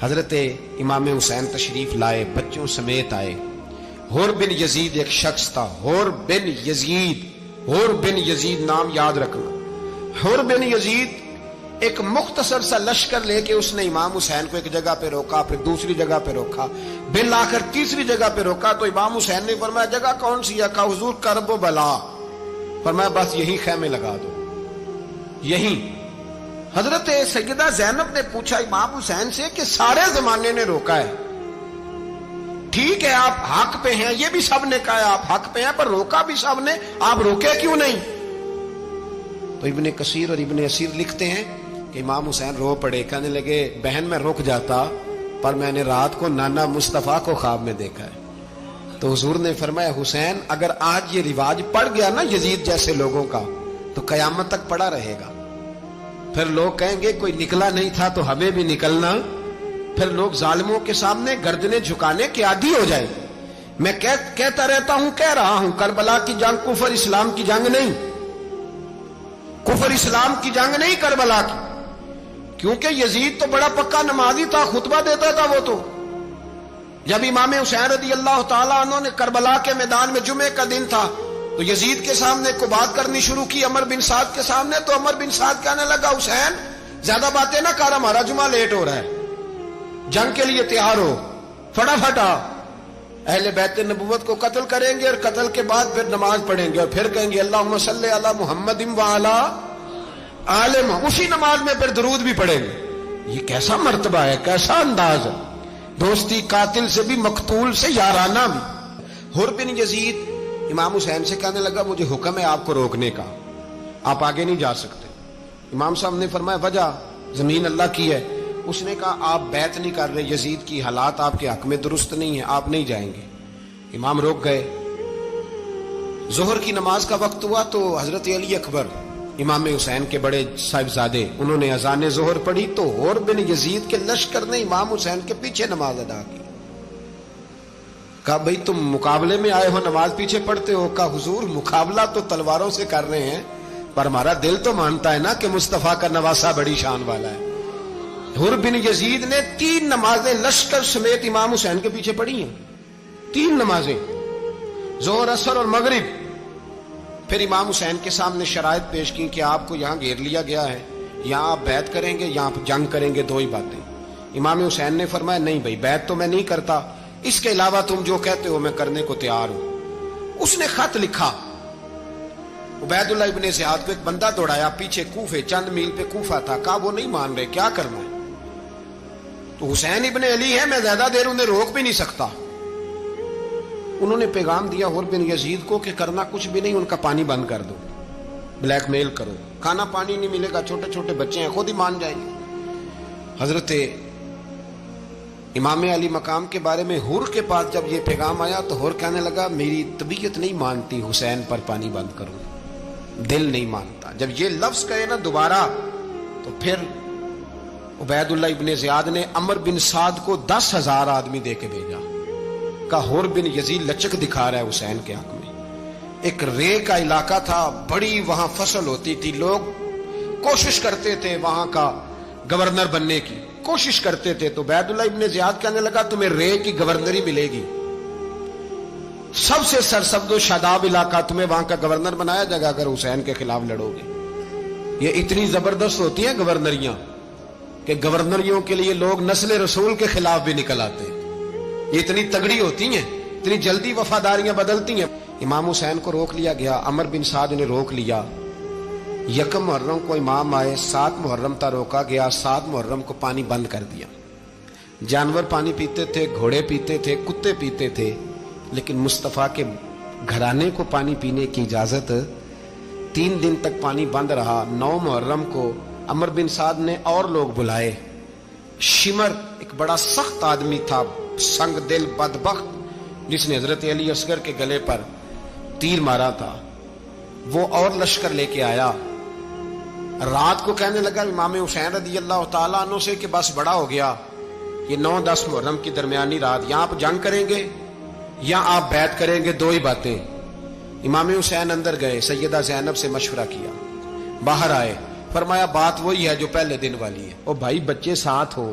حضرت امام حسین تشریف لائے، بچوں سمیت آئے۔ حور بن یزید ایک شخص تھا، حور بن یزید، حور بن یزید نام یاد رکھنا۔ حور بن یزید ایک مختصر سا لشکر لے کے اس نے امام حسین کو ایک جگہ پہ روکا، پھر دوسری جگہ پہ روکا، بالآخر تیسری جگہ پہ روکا تو امام حسین نے فرمایا جگہ کون سی ہے؟ کہا حضور کرب و بلا۔ فرمایا بس یہی خیمے لگا دو، یہی۔ حضرت سیدہ زینب نے پوچھا امام حسین سے کہ سارے زمانے نے روکا ہے، ٹھیک ہے آپ حق پہ ہیں، یہ بھی سب نے کہا ہے آپ حق پہ ہیں، پر روکا بھی سب نے، آپ روکے کیوں نہیں؟ تو ابن کثیر اور ابن اسیر لکھتے ہیں کہ امام حسین رو پڑے، کہنے لگے بہن میں رک جاتا پر میں نے رات کو نانا مصطفیٰ کو خواب میں دیکھا ہے۔ تو حضور نے فرمایا حسین اگر آج یہ رواج پڑ گیا نا یزید جیسے لوگوں کا تو قیامت تک پڑا رہے گا، پھر لوگ کہیں گے کوئی نکلا نہیں تھا تو ہمیں بھی نکلنا، پھر لوگ ظالموں کے سامنے گردنیں جھکانے کے عادی ہو جائیں۔ میں کہتا رہتا ہوں، کہہ رہا ہوں، کربلا کی جنگ کفر اسلام کی جنگ نہیں، کفر اسلام کی جنگ نہیں کربلا کی، کیونکہ یزید تو بڑا پکا نمازی تھا، خطبہ دیتا تھا وہ تو۔ جب امام حسین رضی اللہ تعالیٰ عنہ نے کربلا کے میدان میں جمعے کا دن تھا تو یزید کے سامنے کو بات کرنی شروع کی عمر بن سعد کے سامنے، تو عمر بن سعد کہنے لگا حسین زیادہ باتیں نہ کر، ہمارا جمعہ لیٹ ہو رہا ہے، جنگ کے لیے تیار ہو، فٹافٹ آ۔ اہل بیت نبوت کو قتل کریں گے اور قتل کے بعد پھر نماز پڑھیں گے اور پھر کہیں گے اللہم صلی علی محمد وعلی آل محمد، اسی نماز میں پھر درود بھی پڑھیں گے۔ یہ کیسا مرتبہ ہے، کیسا انداز ہے، دوستی قاتل سے بھی مقتول سے یارانہ بھی۔ حور بن یزید امام حسین سے کہنے لگا مجھے حکم ہے آپ کو روکنے کا، آپ آگے نہیں جا سکتے۔ امام صاحب نے فرمایا وجہ؟ زمین اللہ کی ہے۔ اس نے کہا آپ بیعت نہیں کر رہے، یزید کی حالات آپ کے حق میں درست نہیں ہیں، آپ نہیں جائیں گے۔ امام روک گئے۔ ظہر کی نماز کا وقت ہوا تو حضرت علی اکبر امام حسین کے بڑے صاحبزادے انہوں نے اذان ظہر پڑھی تو حور بن یزید کے لشکر نے امام حسین کے پیچھے نماز ادا کی۔ کہا بھئی تم مقابلے میں آئے ہو، نماز پیچھے پڑھتے ہو؟ کہا حضور مقابلہ تو تلواروں سے کر رہے ہیں پر ہمارا دل تو مانتا ہے نا کہ مصطفیٰ کا نواسہ بڑی شان والا ہے۔ حور بن یزید نے 3 نمازیں لشکر سمیت امام حسین کے پیچھے پڑھی ہیں، 3 نمازیں، ظہر اثر اور مغرب۔ پھر امام حسین کے سامنے شرائط پیش کی کہ آپ کو یہاں گھیر لیا گیا ہے، یہاں آپ بیعت کریں گے، یہاں جنگ کریں گے، 2 ہی باتیں۔ امام حسین نے فرمایا نہیں بھائی بیعت تو میں نہیں کرتا، اس کے علاوہ تم جو کہتے ہو میں کرنے کو تیار ہوں۔ اس نے خط لکھا، عبید اللہ ابن زیاد کو ایک بندہ دوڑایا پیچھے، کوفے چند میل پہ کوفہ تھا، کہا وہ نہیں مان رہے، کیا کرنا ہے؟ تو حسین ابن علی ہے، میں زیادہ دیر انہیں روک بھی نہیں سکتا۔ انہوں نے پیغام دیا حور بن یزید کو کہ کرنا کچھ بھی نہیں، ان کا پانی بند کر دو، بلیک میل کرو، کھانا پانی نہیں ملے گا، چھوٹے چھوٹے بچے ہیں، خود ہی مان جائیں گے۔ حضرت امام علی مقام کے بارے میں حور کے پاس جب یہ پیغام آیا تو حور کہنے لگا میری طبیعت نہیں مانتی حسین پر پانی بند کروں، دل نہیں مانتا۔ جب یہ لفظ کہے نا دوبارہ تو پھر عبید اللہ ابن زیاد نے عمر بن سعد کو 10,000 آدمی دے کے بھیجا، کہا حور بن یزید لچک دکھا رہا ہے حسین کے حق میں۔ ایک رے کا علاقہ تھا، بڑی وہاں فصل ہوتی تھی، لوگ کوشش کرتے تھے وہاں کا گورنر بننے کی، کوشش کرتے تھے۔ تو عبید اللہ ابن زیاد کہنے لگا تمہیں رے کی گورنری ملے گی، سب سے سرسبز و شاداب علاقہ، تمہیں وہاں کا گورنر بنایا جائے گا اگر حسین کے خلاف لڑو گے۔ یہ اتنی زبردست ہوتی ہیں گورنریاں کہ گورنریوں کے لیے لوگ نسل رسول کے خلاف بھی نکل آتے ہیں، یہ اتنی تگڑی ہوتی ہیں، اتنی جلدی وفاداریاں بدلتی ہیں۔ امام حسین کو روک لیا گیا، عمر بن سعد نے روک لیا۔ 1 محرم کو امام آئے، 7 محرم تا روکا گیا، 7 محرم کو پانی بند کر دیا۔ جانور پانی پیتے تھے، گھوڑے پیتے تھے، کتے پیتے تھے، لیکن مصطفیٰ کے گھرانے کو پانی پینے کی اجازت، 3 دن تک پانی بند رہا۔ 9 محرم کو عمر بن سعد نے اور لوگ بلائے۔ شمر ایک بڑا سخت آدمی تھا، سنگ دل بدبخت، جس نے حضرت علی اصغر کے گلے پر تیر مارا تھا، وہ اور لشکر لے کے آیا۔ رات کو کہنے لگا امام حسین رضی اللہ تعالیٰ عنہ سے کہ بس بڑا ہو گیا، یہ 9-10 محرم کی درمیانی رات، یا آپ جنگ کریں گے یا آپ بیعت کریں گے، 2 ہی باتیں۔ امام حسین اندر گئے، سیدہ زینب سے مشورہ کیا، باہر آئے، فرمایا بات وہی ہے جو پہلے دن والی ہے۔ او بھائی بچے ساتھ ہو،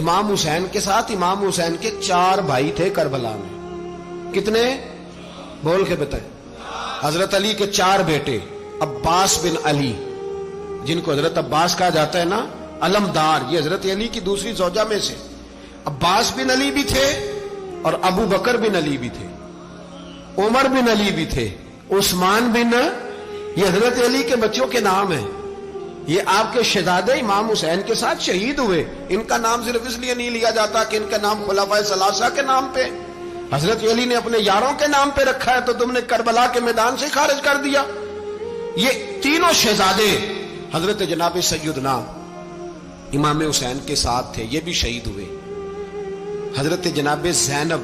امام حسین کے ساتھ امام حسین کے 4 بھائی تھے کربلا میں. کتنے؟ بول کے بتائیں. حضرت علی کے 4 بیٹے، عباس بن علی جن کو حضرت عباس کہا جاتا ہے نا، علمدار، یہ حضرت علی کی دوسری زوجہ میں سے. عباس بن علی بھی تھے اور ابو بکر بن علی بھی تھے، عمر بن علی بھی تھے، عثمان بن، یہ حضرت علی کے بچوں کے نام ہیں. یہ آپ کے شہزادے امام حسین کے ساتھ شہید ہوئے. ان کا نام صرف اس لیے نہیں لیا جاتا کہ ان کا نام خلفائے ثلاثہ کے نام پہ، حضرت علی نے اپنے یاروں کے نام پہ رکھا ہے تو تم نے کربلا کے میدان سے خارج کر دیا. یہ تینوں شہزادے حضرت جناب سیدنا امام حسین کے ساتھ تھے، یہ بھی شہید ہوئے. حضرت جناب زینب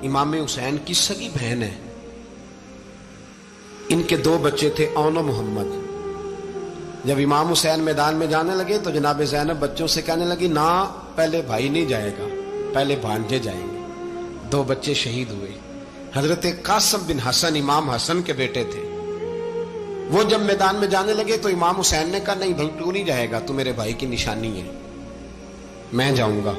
امام حسین کی سگی بہن ہے. ان کے 2 بچے تھے، اون و محمد. جب امام حسین میدان میں جانے لگے تو جناب زینب بچوں سے کہنے لگی نہ، پہلے بھائی نہیں جائے گا، پہلے بھانجے جائیں گے. 2 بچے شہید ہوئے. حضرت قاسم بن حسن امام حسن کے بیٹے تھے. وہ جب میدان میں جانے لگے تو امام حسین نے کہا نہیں بھائی تو نہیں جائے گا، تو میرے بھائی کی نشانی ہے، میں جاؤں گا.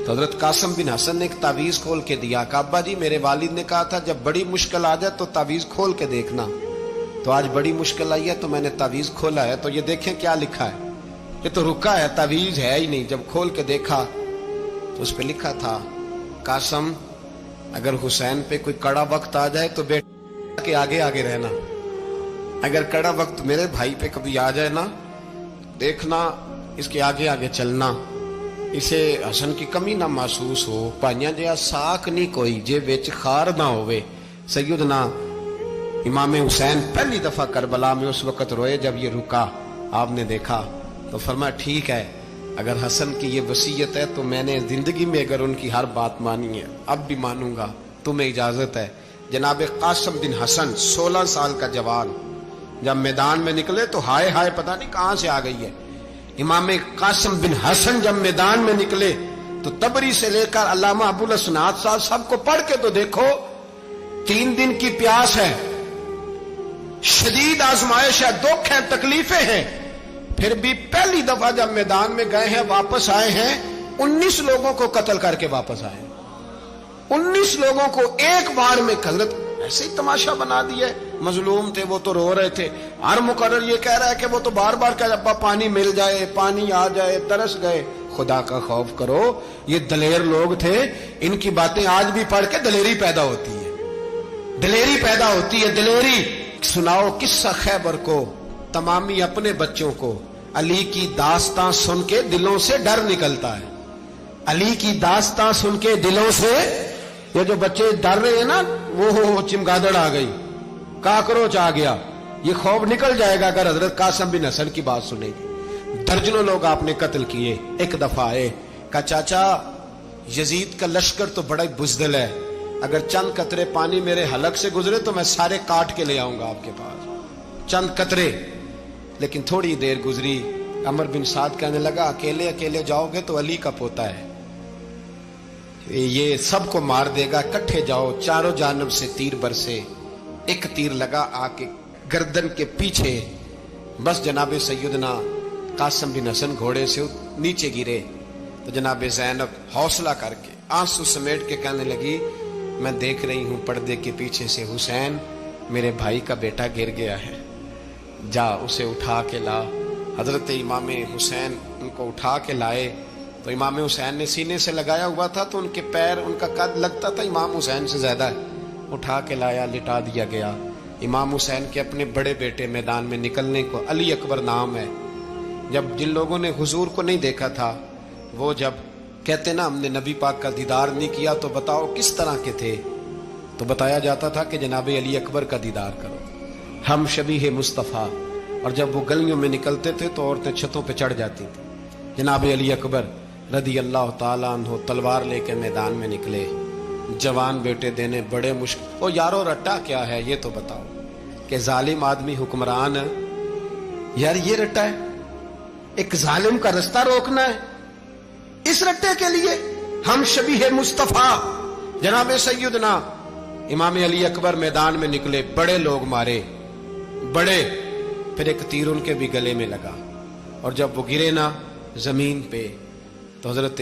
تو حضرت قاسم بن حسن نے ایک تعویذ کھول کے دیا کہ ابا جی میرے والد نے کہا تھا جب بڑی مشکل آ جائے تو تعویذ کھول کے دیکھنا. تو آج بڑی مشکل آئی ہے تو میں نے تعویذ کھولا ہے، تو یہ دیکھیں کیا لکھا ہے. یہ تو رکا ہے، تعویذ ہے ہی نہیں. جب کھول کے دیکھا تو اس پہ لکھا تھا قاسم اگر حسین پہ کوئی کڑا وقت آ جائے تو بیٹے کے آگے آگے رہنا، اگر کڑا وقت میرے بھائی پہ کبھی آ جائے نا دیکھنا اس کے آگے آگے چلنا، اسے حسن کی کمی نہ محسوس ہو. پائیاں جہاں ساک نہیں کوئی جے وچ خار نہ ہوئے. سیدنا امام حسین پہلی دفعہ کربلا میں اس وقت روئے جب یہ رکا. آپ نے دیکھا تو فرمایا ٹھیک ہے، اگر حسن کی یہ وصیت ہے تو میں نے زندگی میں اگر ان کی ہر بات مانی ہے اب بھی مانوں گا، تمہیں اجازت ہے. جناب قاسم بن حسن 16 سال کا جوان جب میدان میں نکلے تو ہائے ہائے پتہ نہیں کہاں سے آ گئی ہے. امام قاسم بن حسن جب میدان میں نکلے تو تبری سے لے کر علامہ ابو الاسناد صاحب سب کو پڑھ کے تو دیکھو. 3 دن کی پیاس ہے، شدید آزمائش ہے، دکھ ہے، تکلیفیں ہیں، پھر بھی پہلی دفعہ جب میدان میں گئے ہیں واپس آئے ہیں 19 لوگوں کو قتل کر کے واپس آئے. 19 لوگوں کو ایک بار میں حضرت ایسے ہی تماشا بنا دیا. مظلوم تھے وہ تو رو رہے تھے. ہر مقرر یہ کہہ رہا ہے کہ وہ تو بار بار کہہ ابا پانی مل جائے، پانی آ جائے، ترس گئے. خدا کا خوف کرو، یہ دلیر لوگ تھے. ان کی باتیں آج بھی پڑھ کے دلیری پیدا ہوتی ہے، دلیری پیدا ہوتی ہے، دلیری. سناؤ قصہ خیبر کو تمامی اپنے بچوں کو. علی کی داستان سن کے دلوں سے ڈر نکلتا ہے. علی کی داستان سن کے دلوں سے یہ جو بچے ڈر رہے ہیں نا، وہ چمگادڑ آ گئی، کاکروچ آ گیا، یہ خوف نکل جائے گا اگر حضرت قاسم بن حسن کی بات سنے گی. درجنوں لوگ آپ نے قتل کیے. ایک دفعہ آئے کہا چاچا یزید کا لشکر تو بڑا ہی بزدل ہے، اگر چند قطرے پانی میرے حلق سے گزرے تو میں سارے کاٹ کے لے آؤں گا آپ کے پاس، چند قطرے. لیکن تھوڑی دیر گزری، عمر بن سعد کہنے لگا اکیلے اکیلے جاؤ گے تو علی کا پوتا ہے، یہ سب کو مار دے گا، کٹھے جاؤ. چاروں جانب سے تیر برسے. ایک تیر لگا آ کے گردن کے پیچھے، بس جناب سیدنا قاسم بن حسن گھوڑے سے نیچے گرے. تو جناب زینب حوصلہ کر کے آنسو سمیٹ کے کہنے لگی میں دیکھ رہی ہوں پردے کے پیچھے سے حسین میرے بھائی کا بیٹا گر گیا ہے، جا اسے اٹھا کے لا. حضرت امام حسین ان کو اٹھا کے لائے تو امام حسین نے سینے سے لگایا ہوا تھا تو ان کے پیر، ان کا قد لگتا تھا امام حسین سے زیادہ ہے. اٹھا کے لایا، لٹا دیا گیا. امام حسین کے اپنے بڑے بیٹے میدان میں نکلنے کو علی اکبر نام ہے. جب جن لوگوں نے حضور کو نہیں دیکھا تھا وہ جب کہتے نا ہم نے نبی پاک کا دیدار نہیں کیا تو بتاؤ کس طرح کے تھے، تو بتایا جاتا تھا کہ جناب علی اکبر کا دیدار کرو، ہم شبیہ مصطفیٰ. اور جب وہ گلیوں میں نکلتے تھے تو عورتیں چھتوں پہ چڑھ جاتی تھیں. جناب علی اکبر رضی اللہ تعالیٰ عنہ تلوار لے کے میدان میں نکلے، جوان بیٹے دینے بڑے مشکل. او یارو رٹا کیا ہے یہ تو بتاؤ کہ ظالم آدمی حکمران ہے یار، یہ رٹا ہے، ایک ظالم کا رستہ روکنا ہے. اس رٹے کے لیے ہم شبیہ مصطفیٰ جناب سیدنا امام علی اکبر میدان میں نکلے، بڑے لوگ مارے، بڑے. پھر ایک تیر ان کے بھی گلے میں لگا اور جب وہ گرے نا زمین پہ تو حضرت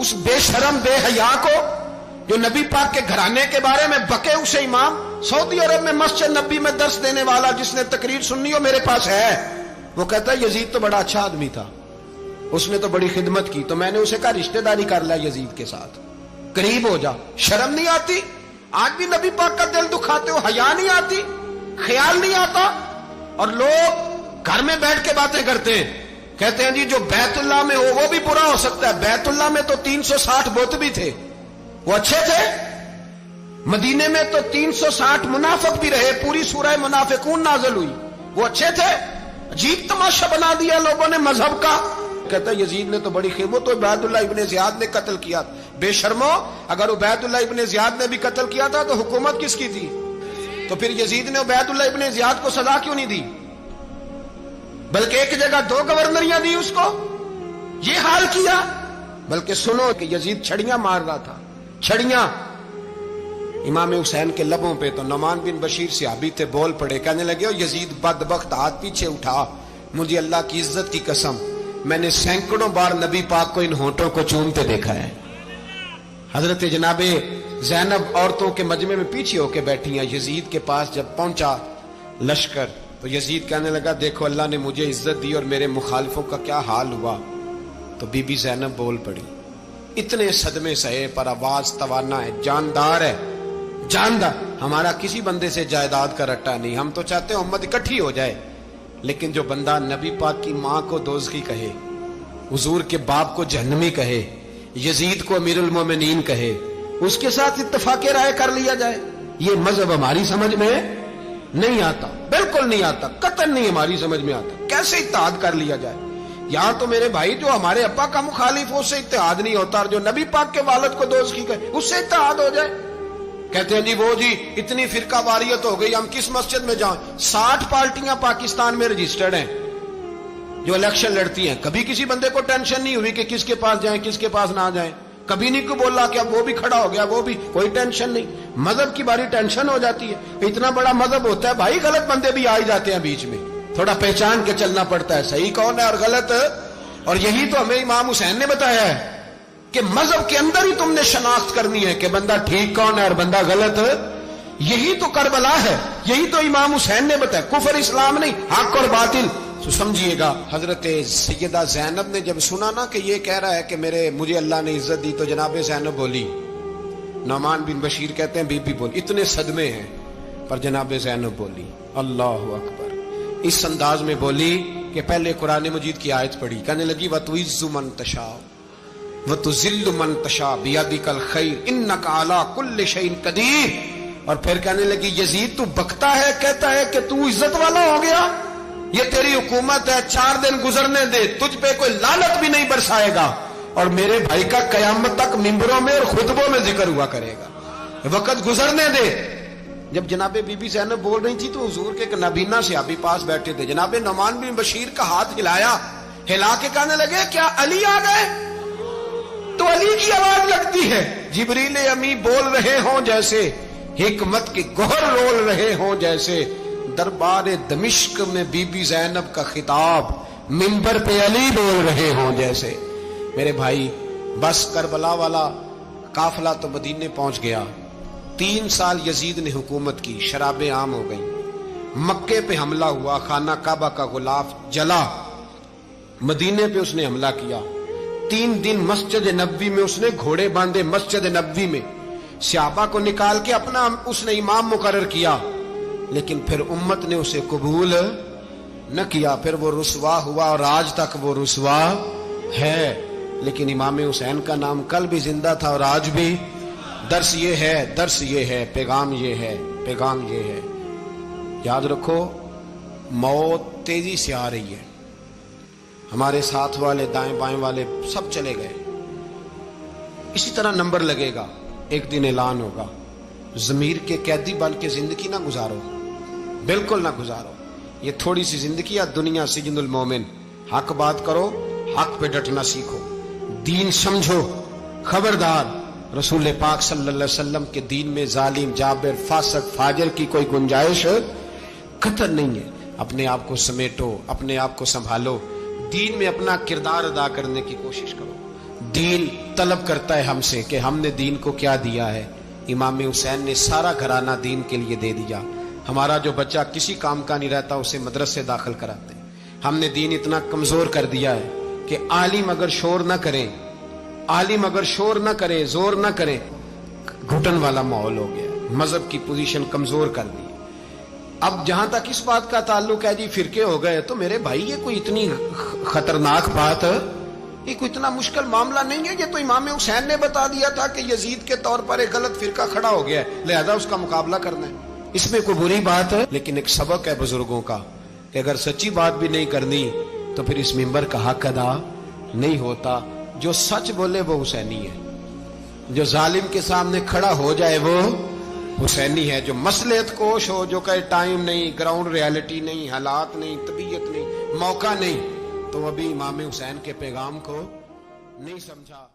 اس بے شرم بے حیا کو جو نبی پاک کے گھرانے کے بارے میں بکے اسے امام سعودی عرب میں مسجد نبی میں درس دینے والا جس نے تقریر سننی ہو میرے پاس ہے. وہ کہتا ہے یزید تو بڑا اچھا آدمی تھا, اس نے تو بڑی خدمت کی, تو میں نے اسے کہا رشتہ داری کر لیا یزید کے ساتھ, قریب ہو جا. شرم نہیں آتی؟ آج بھی نبی پاک کا دل دکھاتے ہو, حیا نہیں آتی, خیال نہیں آتا. اور لوگ گھر میں بیٹھ کے باتیں کرتے ہیں, کہتے ہیں جی جو بیت اللہ میں ہو وہ بھی برا ہو سکتا ہے. بیت اللہ میں تو 360 بت بھی تھے, وہ اچھے تھے. مدینے میں تو 360 منافق بھی رہے, پوری سورہ منافقون نازل ہوئی, وہ اچھے تھے. عجیب تماشا بنا دیا لوگوں نے مذہب کا. کہتا ہے یزید نے تو بڑی خدمت, تو عبید اللہ ابن زیاد نے قتل کیا. بے شرمو, اگر عبید اللہ ابن زیاد نے بھی قتل کیا تھا تو حکومت کس کی تھی؟ تو پھر یزید نے عبید اللہ ابن زیاد کو سزا کیوں نہیں دی, بلکہ ایک جگہ 2 گورنریاں دی اس کو؟ یہ حال کیا. بلکہ سنو کہ یزید چھڑیاں مار رہا تھا, چھڑیاں. امام حسین کے لبوں پہ تو نعمان بن بشیر صحابی تھے, بول پڑے, کہنے لگے یزید بدبخت, ہاتھ پیچھے اٹھا, مجھے اللہ کی عزت کی قسم میں نے سینکڑوں بار نبی پاک کو ان ہونٹوں کو چومتے دیکھا ہے. حضرت جناب زینب عورتوں کے مجمع میں پیچھے ہو کے بیٹھی ہیں. یزید کے پاس جب پہنچا لشکر تو یزید کہنے لگا دیکھو اللہ نے مجھے عزت دی اور میرے مخالفوں کا کیا حال ہوا. تو بی بی زینب بول پڑی, اتنے صدمے سہے پر آواز توانا ہے, جاندار ہے, جاندار. ہمارا کسی بندے سے جائیداد کا رٹا نہیں, ہم تو چاہتے ہیں امت اکٹھی ہو جائے, لیکن جو بندہ نبی پاک کی ماں کو دوزخی کہے, حضور کے باپ کو جہنمی کہے, یزید کو امیر المومنین کہے, اس کے ساتھ اتفاق رائے کر لیا جائے, یہ مذہب ہماری سمجھ میں نہیں آتا, بالکل نہیں آتا, قطعاً نہیں ہماری سمجھ میں آتا. کیسے اتحاد کر لیا جائے؟ یہاں تو میرے بھائی جو ہمارے ابا کا مخالف ہو اس سے اتحاد نہیں ہوتا, اور جو نبی پاک کے والد کو دوزخی کہے اس سے اتحاد ہو جائے. کہتے ہیں جی وہ جی اتنی فرقہ واریت ہو گئی, ہم کس مسجد میں جائیں؟ 60 پارٹیاں پاکستان میں رجسٹرڈ ہیں جو الیکشن لڑتی ہیں. کبھی کسی بندے کو ٹینشن نہیں ہوئی کہ کس کے پاس جائیں کس کے پاس نہ جائیں, کبھی نہیں کوئی بولا کہ اب وہ بھی کھڑا ہو گیا, وہ بھی, کوئی ٹینشن نہیں. مذہب کی باری ٹینشن ہو جاتی ہے. اتنا بڑا مذہب ہوتا ہے بھائی, غلط بندے بھی آ جاتے ہیں بیچ میں, تھوڑا پہچان کے چلنا پڑتا ہے صحیح کون ہے اور غلط. اور یہی تو ہمیں امام حسین نے بتایا ہے کہ مذہب کے اندر ہی تم نے شناخت کرنی ہے کہ بندہ ٹھیک کون ہے اور بندہ غلط. یہی تو کربلا ہے, یہی تو امام حسین نے بتایا, کفر اسلام نہیں, حق اور باطل. تو سمجھیے گا حضرت سیدہ زینب نے جب سنا نا کہ یہ کہہ رہا ہے کہ مجھے اللہ نے عزت دی, تو جناب زینب بولی. نعمان بن بشیر کہتے ہیں بی بی بولی, اتنے صدمے ہیں پر جناب زینب بولی اللہ اکبر, اس انداز میں بولی کہ پہلے قرآن مجید کی آیت پڑھی, کہنے لگی وَتُعِزُّ مَن تَشَاءُ وَتُذِلُّ مَن تَشَاءُ بِيَدِكَ الْخَيْرُ إِنَّكَ عَلَىٰ كُلِّ شَيْءٍ قَدِيرٌ. اور پھر کہنے لگی یزید تو بکتا ہے, کہتا ہے کہ تو عزت والا ہو گیا, یہ تیری حکومت ہے, 4 دن گزرنے دے, تجھ پہ کوئی لعنت بھی نہیں برسائے گا, اور میرے بھائی کا قیامت تک ممبروں میں اور خطبوں میں ذکر ہوا کرے گا, وقت گزرنے دے. جب جناب بی بی زینب بول رہی تھی تو حضور کے ایک نابینا صحابی پاس بیٹھے تھے, جناب نعمان بن بشیر کا ہاتھ ہلایا, ہلا کے کہنے لگے کیا علی آ گئے؟ تو علی کی آواز لگتی ہے, جبریل امی بول رہے ہوں جیسے, حکمت کے گوہر رول رہے ہوں جیسے, دربار دمشق میں بی بی زینب کا خطاب منبر پہ علی بول رہے ہوں جیسے. میرے بھائی بس کربلا والا قافلہ تو مدینے پہنچ گیا, 3 سال یزید نے حکومت کی, شرابیں عام ہو گئیں, مکے پہ حملہ ہوا, خانہ کعبہ کا غلاف جلا, مدینے پہ اس نے حملہ کیا, 3 دن مسجد نبوی میں اس نے گھوڑے باندھے, مسجد نبوی میں صحابہ کو نکال کے اپنا اس نے امام مقرر کیا, لیکن پھر امت نے اسے قبول نہ کیا, پھر وہ رسوا ہوا اور آج تک وہ رسوا ہے. لیکن امام حسین کا نام کل بھی زندہ تھا اور آج بھی. درس یہ ہے, درس یہ ہے, پیغام یہ ہے, پیغام یہ ہے. یاد رکھو موت تیزی سے آ رہی ہے, ہمارے ساتھ والے دائیں بائیں والے سب چلے گئے, اسی طرح نمبر لگے گا, ایک دن اعلان ہوگا. ضمیر کے قیدی بن کے زندگی نہ گزارو, بالکل نہ گزارو. یہ تھوڑی سی زندگی ہے, دنیا سجن المومن. حق بات کرو, حق پہ ڈٹنا سیکھو, دین سمجھو. خبردار رسول پاک صلی اللہ علیہ وسلم کے دین میں ظالم, جابر, فاسق, فاجر کی کوئی گنجائش قطع نہیں ہے. اپنے آپ کو سمیٹو, اپنے آپ کو سنبھالو, دین میں اپنا کردار ادا کرنے کی کوشش کرو. دین طلب کرتا ہے ہم سے کہ ہم نے دین کو کیا دیا ہے. امام حسین نے سارا گھرانہ دین کے لیے دے دیا. ہمارا جو بچہ کسی کام کا نہیں رہتا اسے مدرسے داخل کراتے ہیں. ہم نے دین اتنا کمزور کر دیا ہے کہ عالم اگر شور نہ کرے، عالم اگر شور نہ کرے، زور نہ کرے، گھٹن والا ماحول ہو گیا. مذہب کی پوزیشن کمزور کر دی. اب جہاں تک اس بات کا تعلق ہے جی فرقے ہو گئے، تو میرے بھائی یہ کوئی اتنی خطرناک بات ہے، یہ کوئی اتنا مشکل معاملہ نہیں ہے. یہ تو امام حسین نے بتا دیا تھا کہ یزید کے طور پر ایک غلط فرقہ کھڑا ہو گیا ہے، لہذا اس کا مقابلہ کرنا ہے. اس میں کوئی بری بات ہے؟ لیکن ایک سبق ہے بزرگوں کا کہ اگر سچی بات بھی نہیں کرنی تو پھر اس منبر کا حق ادا نہیں ہوتا. جو سچ بولے وہ حسینی ہے، جو ظالم کے سامنے کھڑا ہو جائے وہ حسینی ہے. جو مصلحت کوش ہو، جو کہے ٹائم نہیں، گراؤنڈ ریالٹی نہیں، حالات نہیں، طبیعت نہیں، موقع نہیں، تو ابھی امام حسین کے پیغام کو نہیں سمجھا.